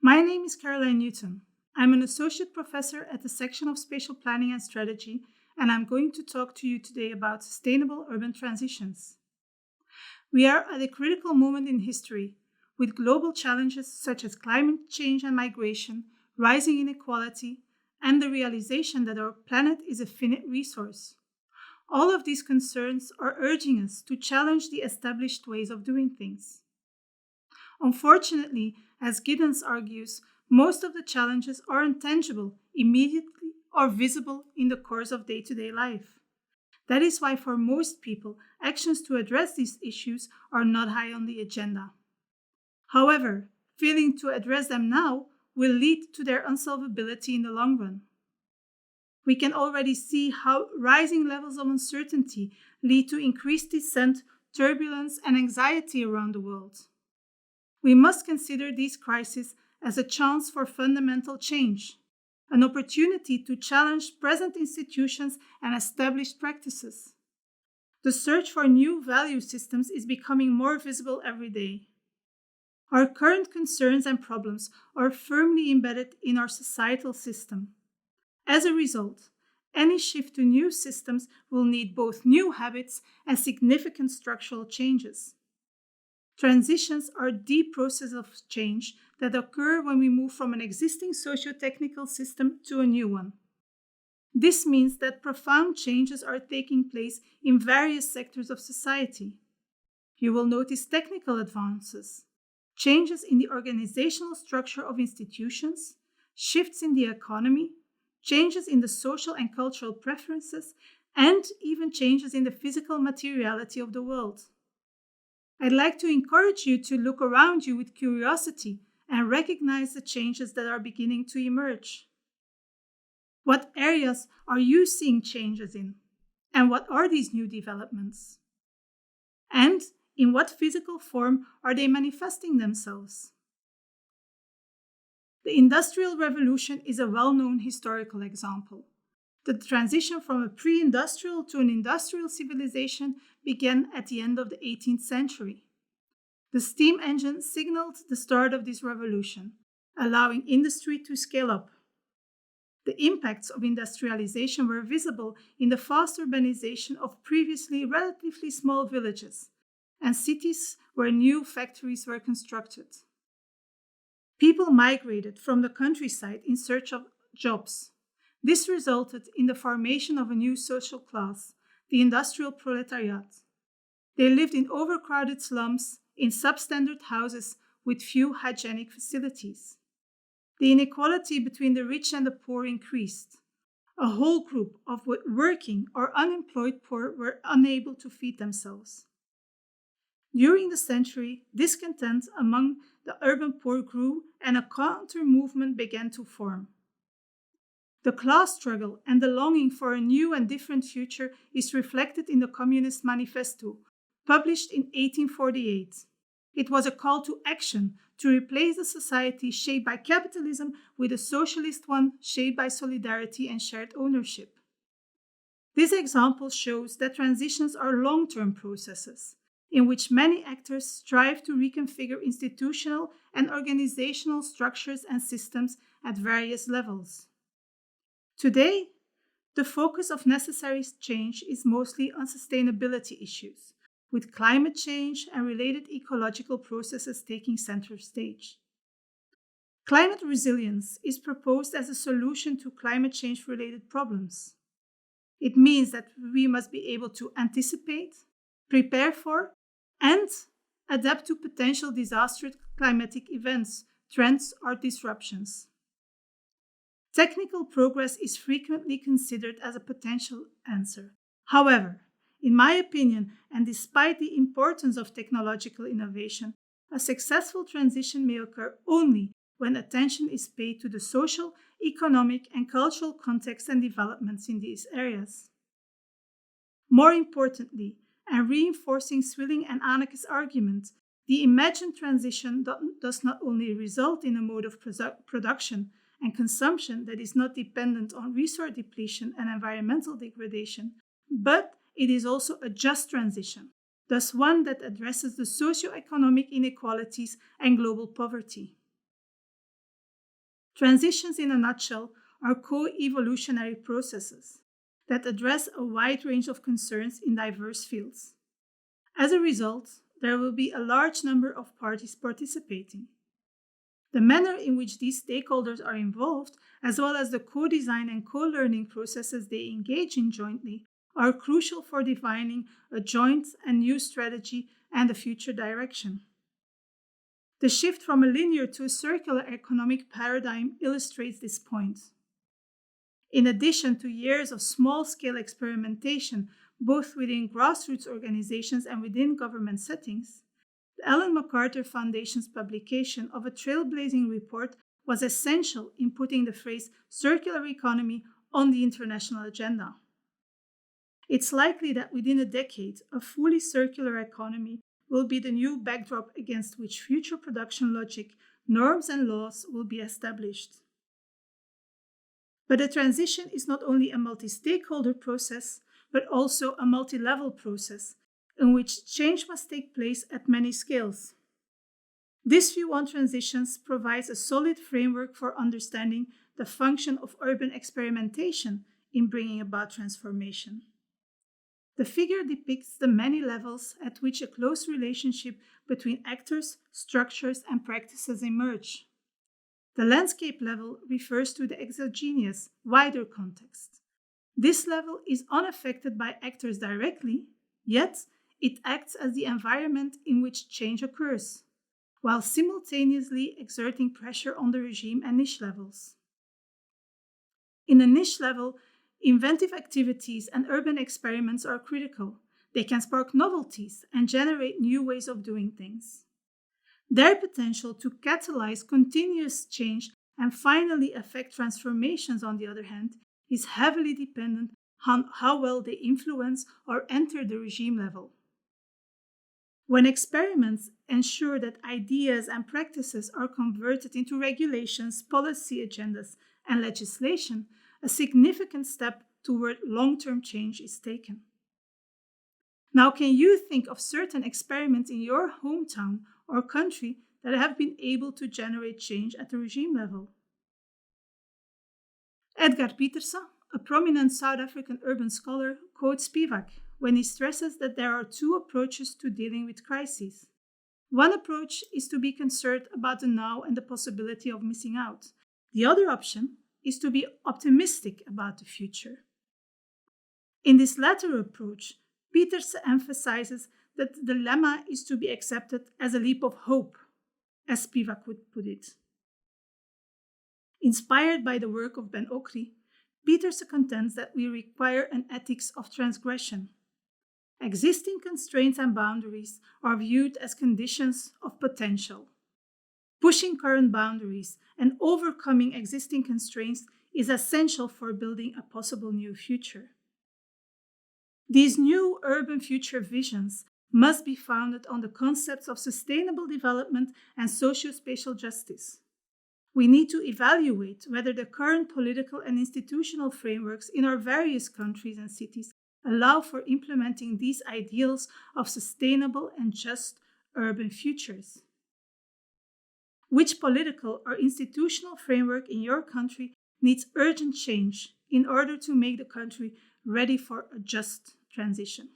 My name is Caroline Newton. I'm an associate professor at the section of spatial planning and strategy, and I'm going to talk to you today about sustainable urban transitions. We are at a critical moment in history, with global challenges such as climate change and migration, rising inequality, and the realization that our planet is a finite resource. All of these concerns are urging us to challenge the established ways of doing things. Unfortunately, as Giddens argues, most of the challenges are intangible, immediately, or visible in the course of day to day life. That is why, for most people, actions to address these issues are not high on the agenda. However, failing to address them now will lead to their unsolvability in the long run. We can already see how rising levels of uncertainty lead to increased dissent, turbulence, and anxiety around the world. We must consider these crises as a chance for fundamental change, an opportunity to challenge present institutions and established practices. The search for new value systems is becoming more visible every day. Our current concerns and problems are firmly embedded in our societal system. As a result, any shift to new systems will need both new habits and significant structural changes. Transitions are the process of change that occur when we move from an existing socio-technical system to a new one. This means that profound changes are taking place in various sectors of society. You will notice technical advances, changes in the organizational structure of institutions, shifts in the economy, changes in the social and cultural preferences, and even changes in the physical materiality of the world. I'd like to encourage you to look around you with curiosity and recognize the changes that are beginning to emerge. What areas are you seeing changes in? And what are these new developments? And in what physical form are they manifesting themselves? The Industrial Revolution is a well-known historical example. The transition from a pre-industrial to an industrial civilization began at the end of the 18th century. The steam engine signaled the start of this revolution, allowing industry to scale up. The impacts of industrialization were visible in the fast urbanization of previously relatively small villages and cities where new factories were constructed. People migrated from the countryside in search of jobs. This resulted in the formation of a new social class, the industrial proletariat. They lived in overcrowded slums, in substandard houses with few hygienic facilities. The inequality between the rich and the poor increased. A whole group of working or unemployed poor were unable to feed themselves. During the century, discontent among the urban poor grew and a counter-movement began to form. The class struggle and the longing for a new and different future is reflected in the Communist Manifesto, published in 1848. It was a call to action to replace a society shaped by capitalism with a socialist one shaped by solidarity and shared ownership. This example shows that transitions are long-term processes, in which many actors strive to reconfigure institutional and organizational structures and systems at various levels. Today, the focus of necessary change is mostly on sustainability issues, with climate change and related ecological processes taking center stage. Climate resilience is proposed as a solution to climate change-related problems. It means that we must be able to anticipate, prepare for, and adapt to potential disastrous climatic events, trends, or disruptions. Technical progress is frequently considered as a potential answer. However, in my opinion, and despite the importance of technological innovation, a successful transition may occur only when attention is paid to the social, economic, and cultural context and developments in these areas. More importantly, and reinforcing Swilling and Annekes' argument, the imagined transition does not only result in a mode of production and consumption that is not dependent on resource depletion and environmental degradation, but it is also a just transition thus one that addresses the socio-economic inequalities and global poverty. Transitions, in a nutshell, are co-evolutionary processes that address a wide range of concerns in diverse fields. As a result, there will be a large number of parties participating. The manner in which these stakeholders are involved, as well as the co-design and co-learning processes they engage in jointly, are crucial for defining a joint and new strategy and a future direction. The shift from a linear to a circular economic paradigm illustrates this point. In addition to years of small-scale experimentation, both within grassroots organizations and within government settings, the Ellen MacArthur Foundation's publication of a trailblazing report was essential in putting the phrase circular economy on the international agenda. It's likely that within a decade, a fully circular economy will be the new backdrop against which future production logic, norms, and laws will be established. But the transition is not only a multi-stakeholder process, but also a multi-level process in which change must take place at many scales. This view on transitions provides a solid framework for understanding the function of urban experimentation in bringing about transformation. The figure depicts the many levels at which a close relationship between actors, structures, and practices emerge. The landscape level refers to the exogenous, wider context. This level is unaffected by actors directly, yet it acts as the environment in which change occurs, while simultaneously exerting pressure on the regime and niche levels. In the niche level, inventive activities and urban experiments are critical. They can spark novelties and generate new ways of doing things. Their potential to catalyze continuous change and finally affect transformations, on the other hand, is heavily dependent on how well they influence or enter the regime level. When experiments ensure that ideas and practices are converted into regulations, policy agendas, and legislation, a significant step toward long-term change is taken. Now, can you think of certain experiments in your hometown or country that have been able to generate change at the regime level? Edgar Pieterse, a prominent South African urban scholar, quotes Spivak when he stresses that there are two approaches to dealing with crises. One approach is to be concerned about the now and the possibility of missing out. The other option is to be optimistic about the future. In this latter approach, Pieterse emphasizes that the dilemma is to be accepted as a leap of hope, as Spivak would put it. Inspired by the work of Ben Okri, Pieterse contends that we require an ethics of transgression. Existing constraints and boundaries are viewed as conditions of potential. Pushing current boundaries and overcoming existing constraints is essential for building a possible new future. These new urban future visions must be founded on the concepts of sustainable development and socio-spatial justice. We need to evaluate whether the current political and institutional frameworks in our various countries and cities allow for implementing these ideals of sustainable and just urban futures. Which political or institutional framework in your country needs urgent change in order to make the country ready for a just transition?